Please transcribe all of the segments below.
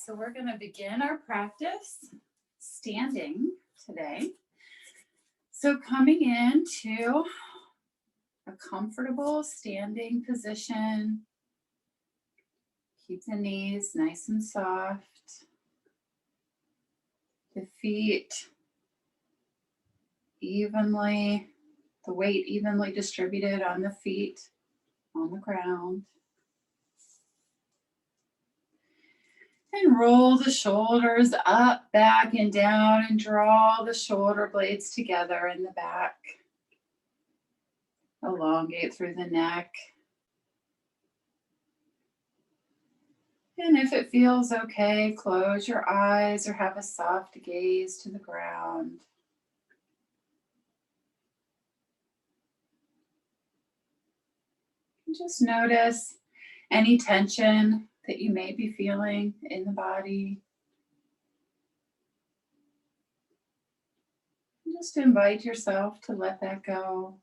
so we're going to begin our practice standing today. So coming into a comfortable standing position, keep the knees nice and soft, the feet evenly, the weight evenly distributed on the feet, on the ground. And roll the shoulders up, back, and down, and draw the shoulder blades together in the back. Elongate through the neck. And if it feels okay, close your eyes or have a soft gaze to the ground. And just notice any tension that you may be feeling in the body. Just invite yourself to let that go.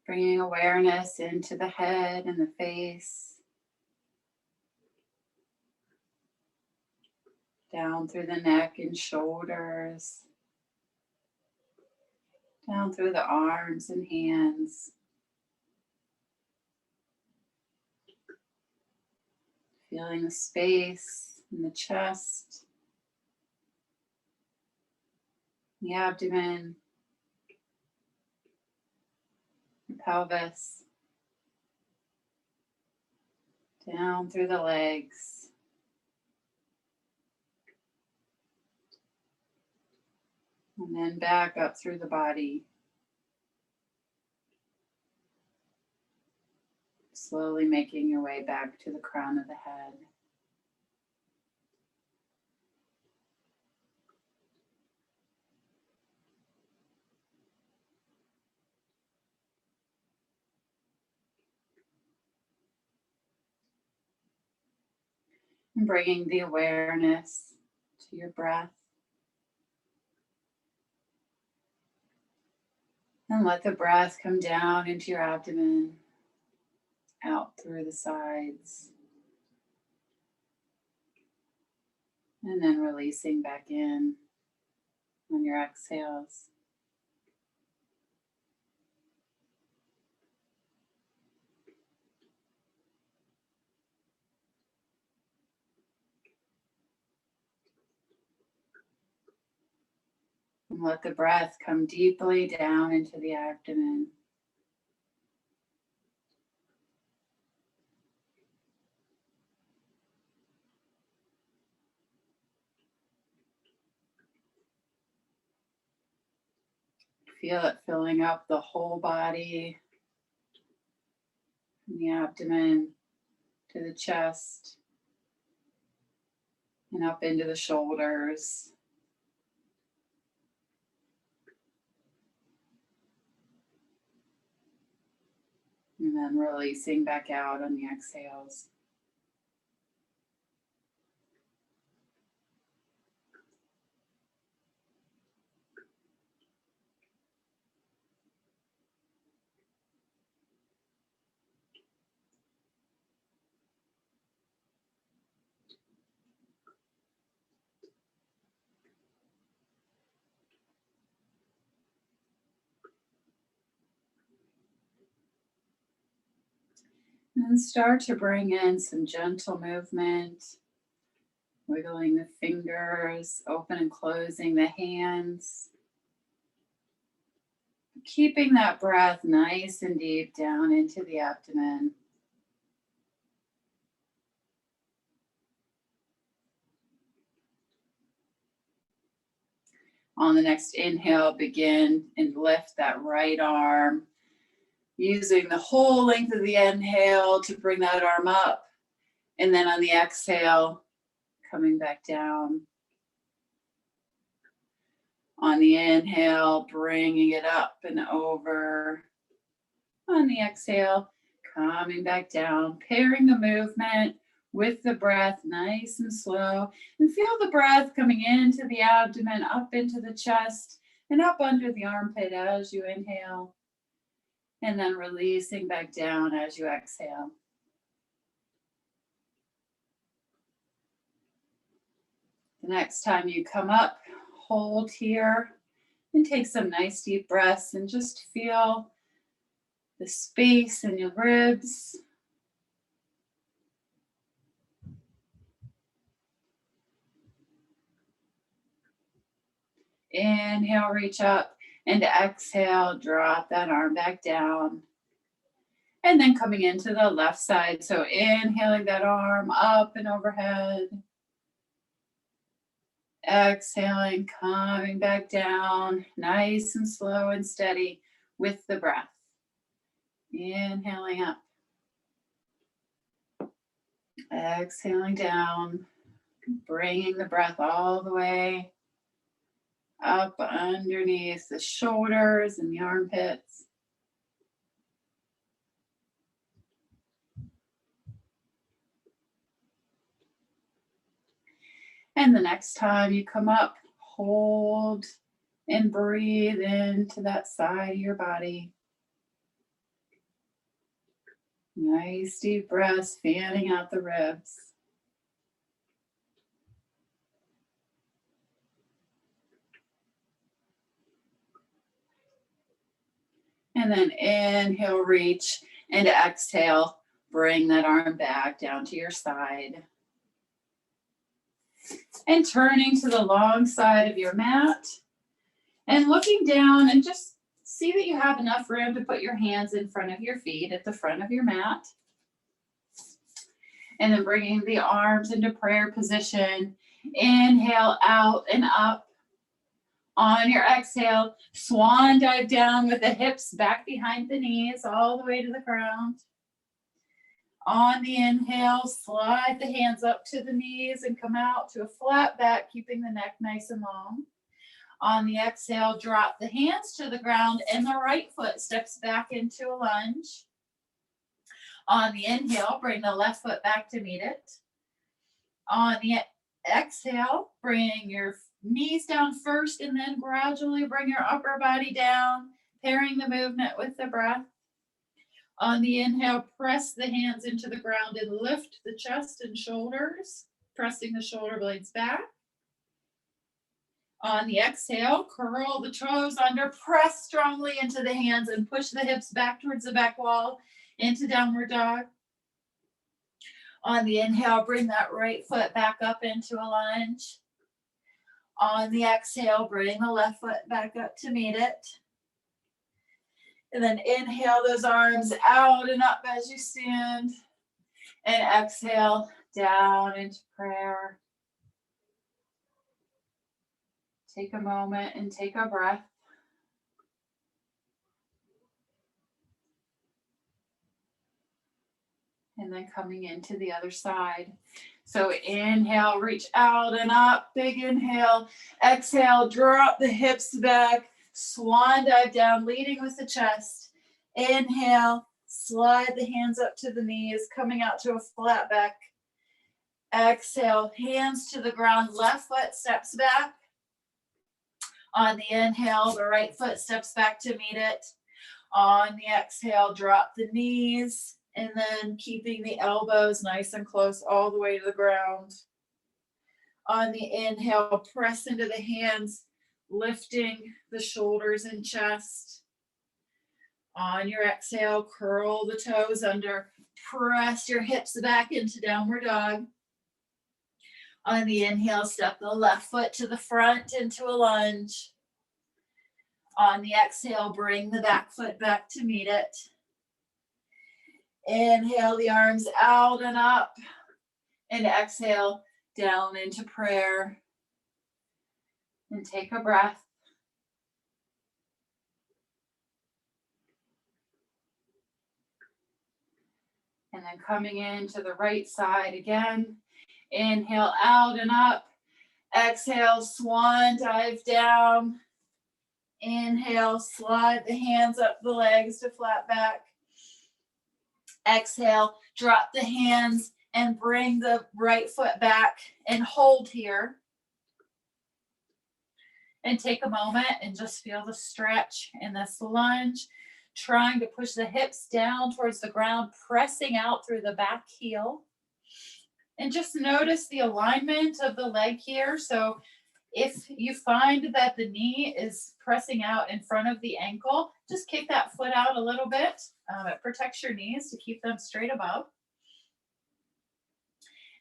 Bringing awareness into the head and the face. Down through the neck and shoulders. Down through the arms and hands. Feeling the space in the chest, the abdomen, the pelvis, down through the legs. And then back up through the body. Slowly making your way back to the crown of the head. And bringing the awareness to your breath. And let the breath come down into your abdomen, out through the sides. And then releasing back in on your exhales. And let the breath come deeply down into the abdomen. Feel it filling up the whole body, from the abdomen to the chest, and up into the shoulders. And then releasing back out on the exhales. And start to bring in some gentle movement, wiggling the fingers, open and closing the hands. Keeping that breath nice and deep down into the abdomen. On the next inhale, begin and lift that right arm. Using the whole length of the inhale to bring that arm up. And then on the exhale, coming back down. On the inhale, bringing it up and over. On the exhale, coming back down. Pairing the movement with the breath, nice and slow. And feel the breath coming into the abdomen, up into the chest, and up under the armpit as you inhale. And then releasing back down as you exhale. The next time you come up, hold here and take some nice deep breaths and just feel the space in your ribs. Inhale, reach up, and exhale, drop that arm back down. And then coming into the left side. So inhaling that arm up and overhead. Exhaling, coming back down, nice and slow and steady with the breath. Inhaling up. Exhaling down, bringing the breath all the way up underneath the shoulders and the armpits. And the next time you come up, hold and breathe into that side of your body. Nice deep breaths, fanning out the ribs. And then inhale, reach, and exhale, bring that arm back down to your side. And turning to the long side of your mat and looking down, and just see that you have enough room to put your hands in front of your feet at the front of your mat. And then bringing the arms into prayer position. Inhale out and up. On your exhale, swan dive down with the hips back behind the knees all the way to the ground. On the inhale, slide the hands up to the knees and come out to a flat back, keeping the neck nice and long. On the exhale, drop the hands to the ground and the right foot steps back into a lunge. On the inhale, bring the left foot back to meet it. On the exhale, bring your knees down first and then gradually bring your upper body down, pairing the movement with the breath. On the inhale, press the hands into the ground and lift the chest and shoulders, pressing the shoulder blades back. On the exhale, curl the toes under, press strongly into the hands and push the hips back towards the back wall into downward dog. On the inhale, bring that right foot back up into a lunge. On the exhale, bring the left foot back up to meet it. And then inhale those arms out and up as you stand. And exhale down into prayer. Take a moment and take a breath. And then coming into the other side. So inhale, reach out and up, big inhale. Exhale, drop the hips back, swan dive down, leading with the chest. Inhale, slide the hands up to the knees, coming out to a flat back. Exhale, hands to the ground, left foot steps back. On the inhale, the right foot steps back to meet it. On the exhale, drop the knees. And then keeping the elbows nice and close all the way to the ground. On the inhale, press into the hands, lifting the shoulders and chest. On your exhale, curl the toes under, press your hips back into downward dog. On the inhale, step the left foot to the front into a lunge. On the exhale, bring the back foot back to meet it. Inhale the arms out and up, and exhale down into prayer. And take a breath. And then coming into the right side again. Inhale out and up. Exhale, swan dive down. Inhale, slide the hands up the legs to flat back. Exhale, drop the hands And bring the right foot back and hold here. And take a moment and just feel the stretch in this lunge, trying to push the hips down towards the ground, pressing out through the back heel. And just notice the alignment of the leg here. So if you find that the knee is pressing out in front of the ankle, just kick that foot out a little bit. It protects your knees to keep them straight above.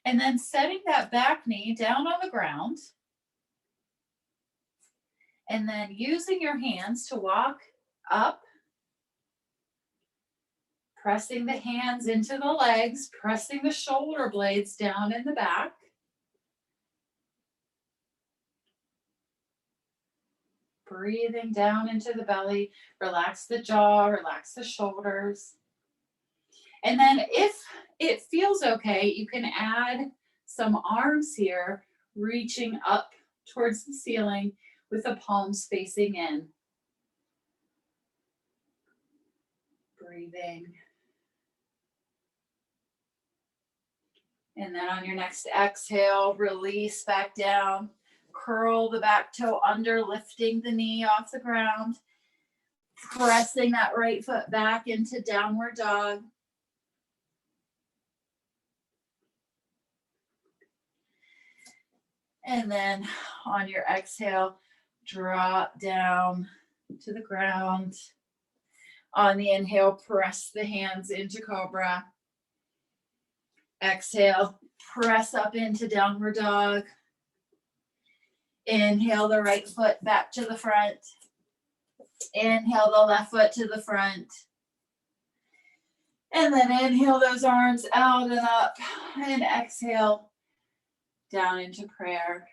And then setting that back knee down on the ground. And then using your hands to walk up, pressing the hands into the legs, pressing the shoulder blades down in the back. Breathing down into the belly, relax the jaw, relax the shoulders. And then if it feels okay, you can add some arms here, reaching up towards the ceiling with the palms facing in. Breathing. And then on your next exhale, release back down. Curl the back toe under, lifting the knee off the ground. Pressing that right foot back into downward dog. And then on your exhale, drop down to the ground. On the inhale, press the hands into cobra. Exhale, press up into downward dog. Inhale the right foot back to the front. Inhale the left foot to the front. And then inhale those arms out and up. And exhale down into prayer.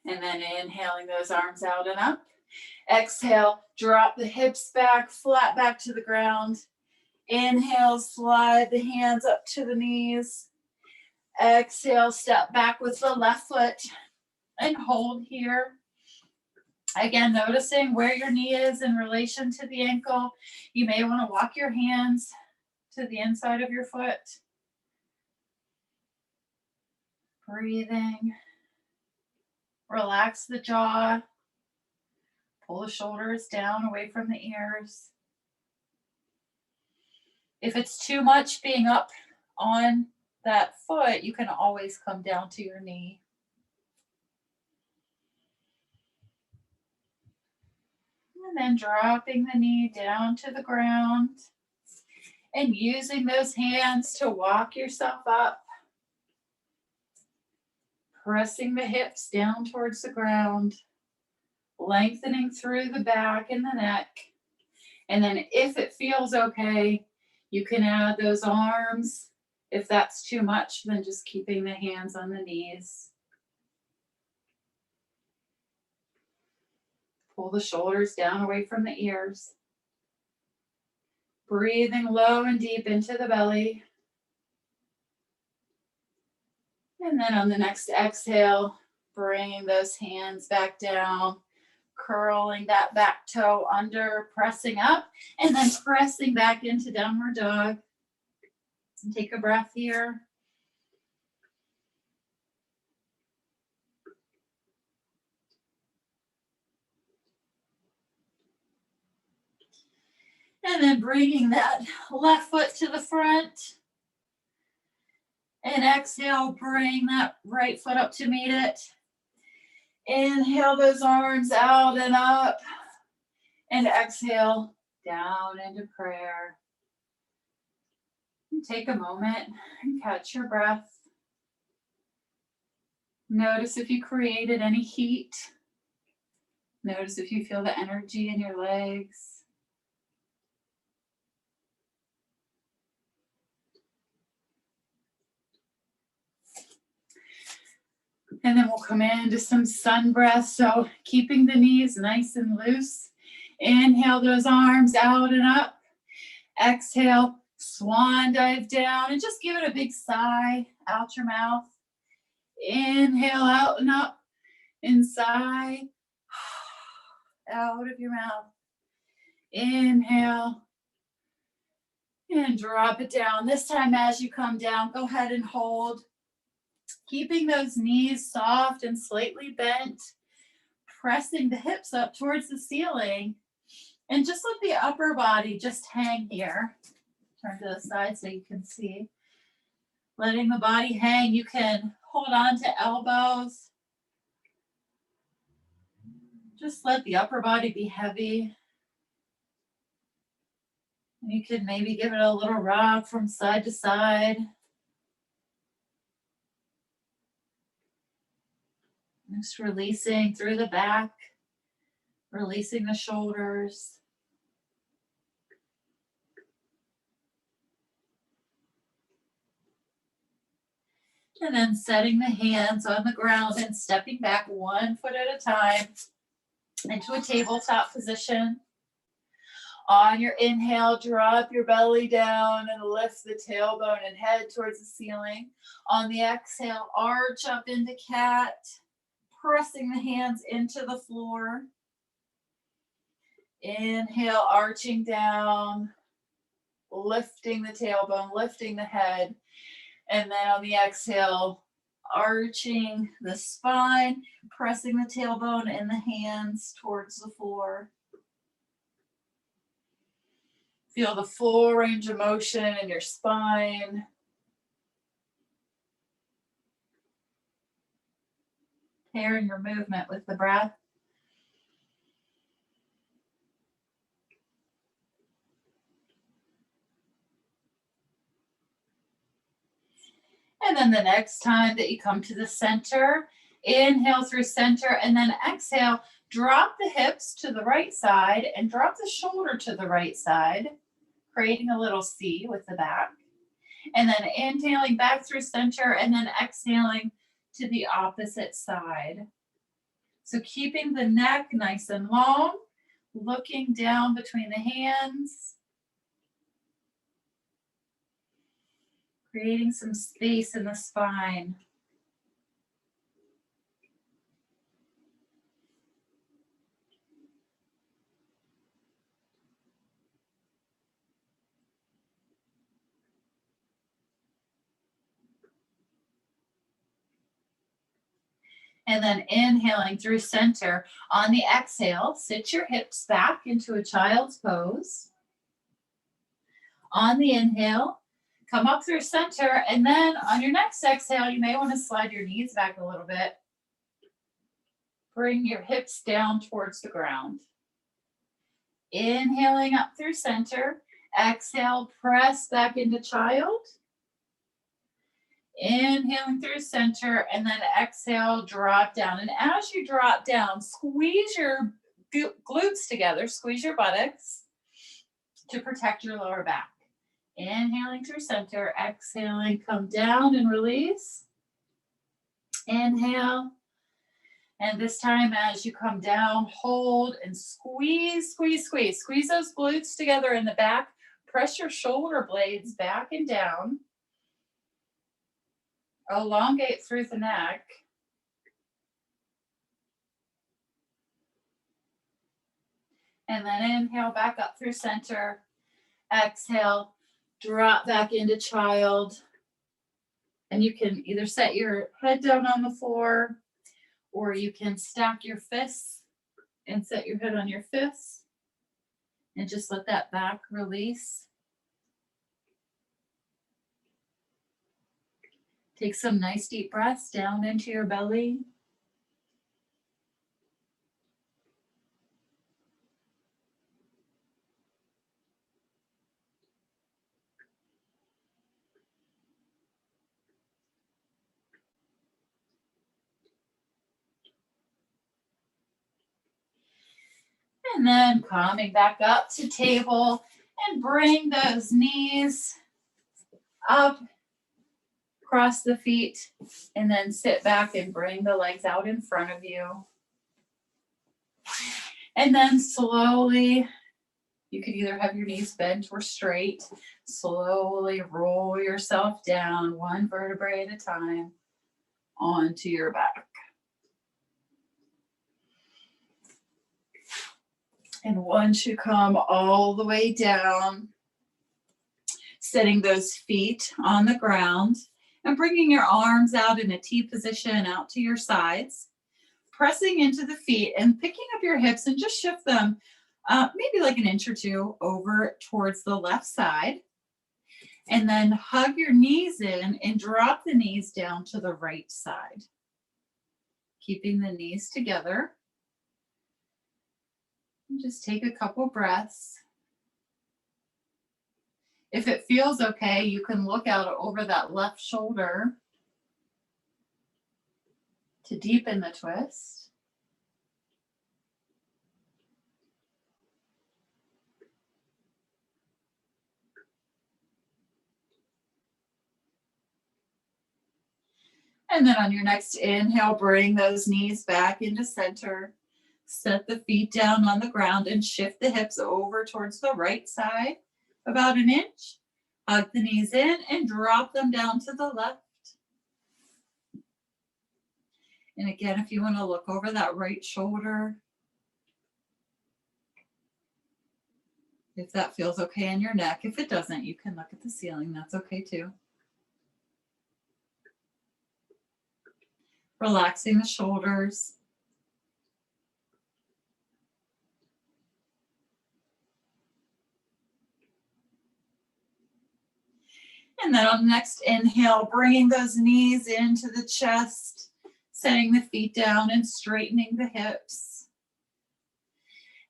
And then inhaling those arms out and up. Exhale, drop the hips back, flat back to the ground. Inhale, slide the hands up to the knees. Exhale, step back with the left foot and hold here. Again, noticing where your knee is in relation to the ankle. You may want to walk your hands to the inside of your foot. Breathing. Relax the jaw. Pull the shoulders down away from the ears. If it's too much being up on that foot, you can always come down to your knee. And then dropping the knee down to the ground and using those hands to walk yourself up. Pressing the hips down towards the ground, lengthening through the back and the neck. And then if it feels okay, you can add those arms. If that's too much, then just keeping the hands on the knees. Pull the shoulders down away from the ears. Breathing low and deep into the belly. And then on the next exhale, bringing those hands back down, curling that back toe under, pressing up, and then pressing back into downward dog. And take a breath here. And then bringing that left foot to the front. And exhale, bring that right foot up to meet it. Inhale those arms out and up. And exhale down into prayer. And take a moment and catch your breath. Notice if you created any heat. Notice if you feel the energy in your legs. And then we'll come into some sun breath. So keeping the knees nice and loose. Inhale those arms out and up. Exhale, swan dive down and just give it a big sigh out your mouth. Inhale out and up and sigh out of your mouth. Inhale. And drop it down. This time as you come down, go ahead and hold. Keeping those knees soft and slightly bent. Pressing the hips up towards the ceiling. And just let the upper body just hang here. Turn to the side so you can see. Letting the body hang. You can hold on to elbows. Just let the upper body be heavy. You can maybe give it a little rock from side to side. Just releasing through the back, releasing the shoulders. And then setting the hands on the ground and stepping back 1 foot at a time into a tabletop position. On your inhale, drop your belly down and lift the tailbone and head towards the ceiling. On the exhale, arch up into cat, pressing the hands into the floor. Inhale, arching down, lifting the tailbone, lifting the head. And then on the exhale, arching the spine, pressing the tailbone and the hands towards the floor. Feel the full range of motion in your spine. Pairing your movement with the breath. And then the next time that you come to the center, inhale through center and then exhale, drop the hips to the right side and drop the shoulder to the right side, creating a little C with the back. And then inhaling back through center and then exhaling to the opposite side. So keeping the neck nice and long, looking down between the hands. Creating some space in the spine. And then inhaling through center. On the exhale, sit your hips back into a child's pose. On the inhale, come up through center, and then on your next exhale, you may want to slide your knees back a little bit. Bring your hips down towards the ground. Inhaling up through center. Exhale, press back into child. Inhaling through center, and then exhale, drop down. And as you drop down, squeeze your glutes together, squeeze your buttocks to protect your lower back. Inhaling through center, exhaling, come down and release. Inhale. And this time as you come down, hold and squeeze, squeeze, squeeze. Squeeze those glutes together in the back. Press your shoulder blades back and down. Elongate through the neck. And then inhale back up through center. Exhale, drop back into child. And you can either set your head down on the floor, or you can stack your fists and set your head on your fists. And just let that back release. Take some nice deep breaths down into your belly. And then coming back up to table and bring those knees up, cross the feet, and then sit back and bring the legs out in front of you. And then slowly, you can either have your knees bent or straight. Slowly roll yourself down 1 vertebrae at a time onto your back. And once you come all the way down, setting those feet on the ground and bringing your arms out in a T position out to your sides, pressing into the feet and picking up your hips and just shift them maybe like an inch or two over towards the left side. And then hug your knees in and drop the knees down to the right side. Keeping the knees together. And just take a couple breaths. If it feels okay, you can look out over that left shoulder to deepen the twist. And then on your next inhale, bring those knees back into center. Set the feet down on the ground and shift the hips over towards the right side, about an inch. Hug the knees in and drop them down to the left. And again, if you want to look over that right shoulder, if that feels okay in your neck. If it doesn't, you can look at the ceiling. That's okay too. Relaxing the shoulders. And then on the next inhale, bringing those knees into the chest, setting the feet down and straightening the hips.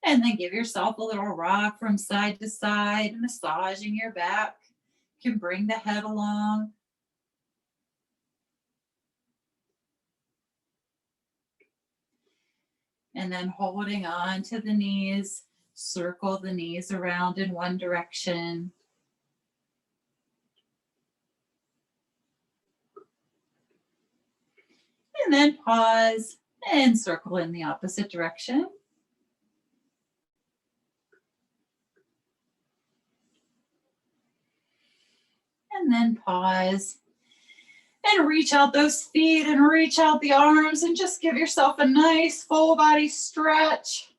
And then give yourself a little rock from side to side, massaging your back. You can bring the head along. And then holding on to the knees, circle the knees around in one direction. And then pause and circle in the opposite direction. And then pause and reach out those feet and reach out the arms and just give yourself a nice full body stretch.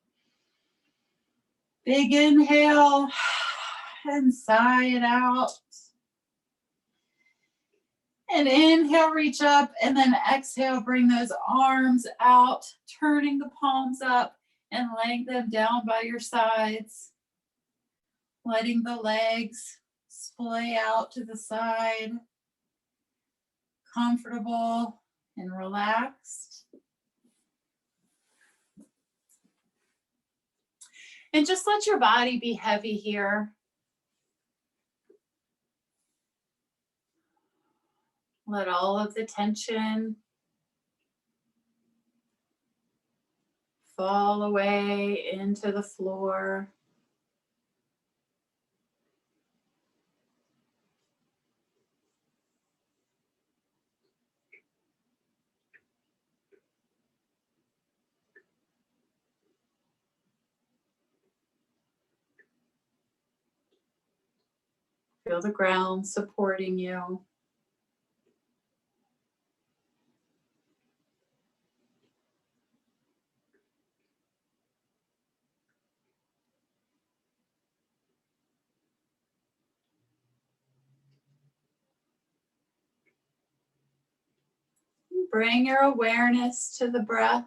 Big inhale and sigh it out. And inhale, reach up, and then exhale, bring those arms out, turning the palms up and laying them down by your sides. Letting the legs splay out to the side. Comfortable and relaxed. And just let your body be heavy here. Let all of the tension fall away into the floor. Feel the ground supporting you. Bring your awareness to the breath.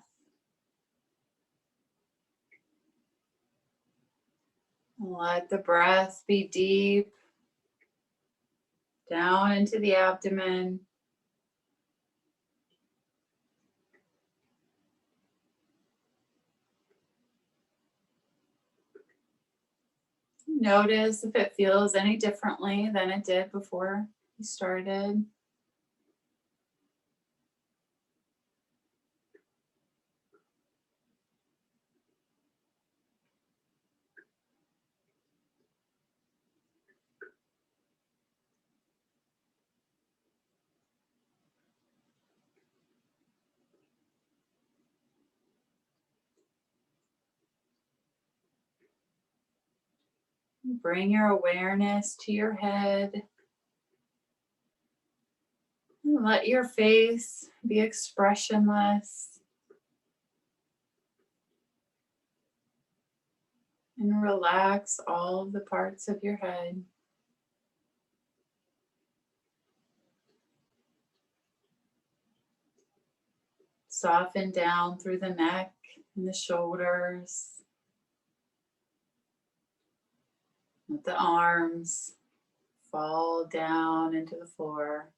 Let the breath be deep down into the abdomen. Notice if it feels any differently than it did before you started. Bring your awareness to your head. And let your face be expressionless. And relax all of the parts of your head. Soften down through the neck and the shoulders. Let the arms fall down into the floor.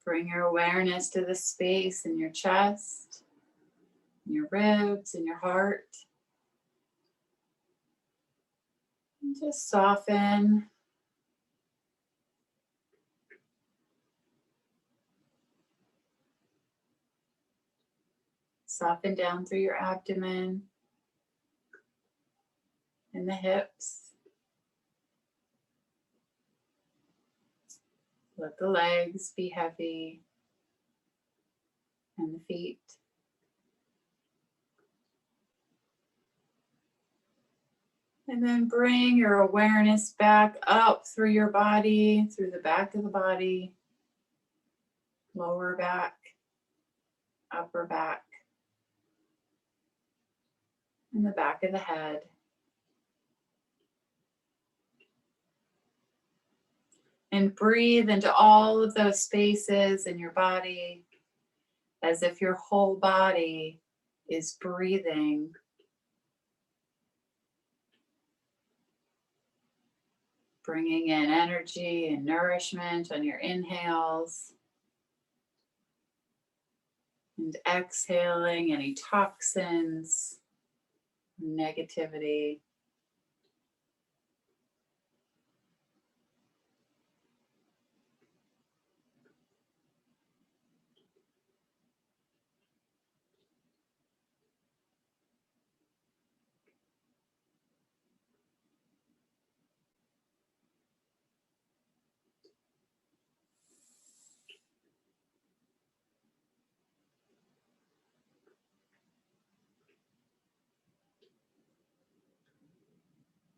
Bring your awareness to the space in your chest, in your ribs, in your heart. And just soften. Soften down through your abdomen and the hips. Let the legs be heavy and the feet. And then bring your awareness back up through your body, through the back of the body, lower back, upper back, and the back of the head. And breathe into all of those spaces in your body as if your whole body is breathing. Bringing in energy and nourishment on your inhales. And exhaling any toxins, negativity.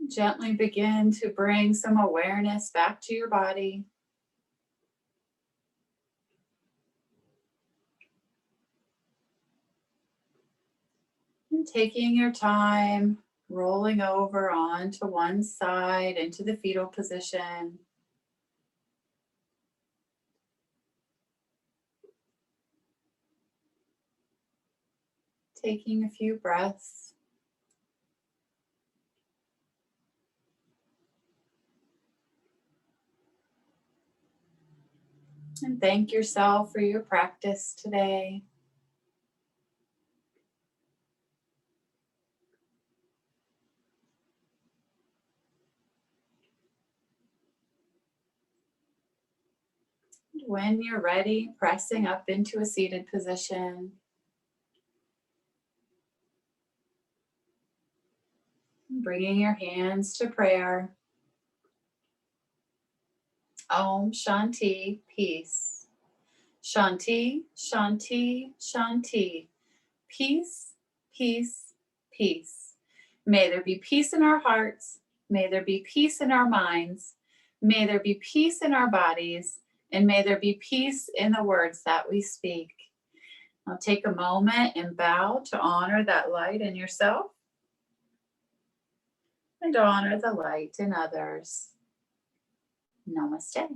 Gently begin to bring some awareness back to your body. And taking your time, rolling over onto one side into the fetal position. Taking a few breaths. And thank yourself for your practice today. When you're ready, pressing up into a seated position. Bringing your hands to prayer. Om Shanti, peace. Shanti, Shanti, Shanti. Peace, peace, peace. May there be peace in our hearts. May there be peace in our minds. May there be peace in our bodies. And may there be peace in the words that we speak. Now take a moment and bow to honor that light in yourself and honor the light in others. Namaste.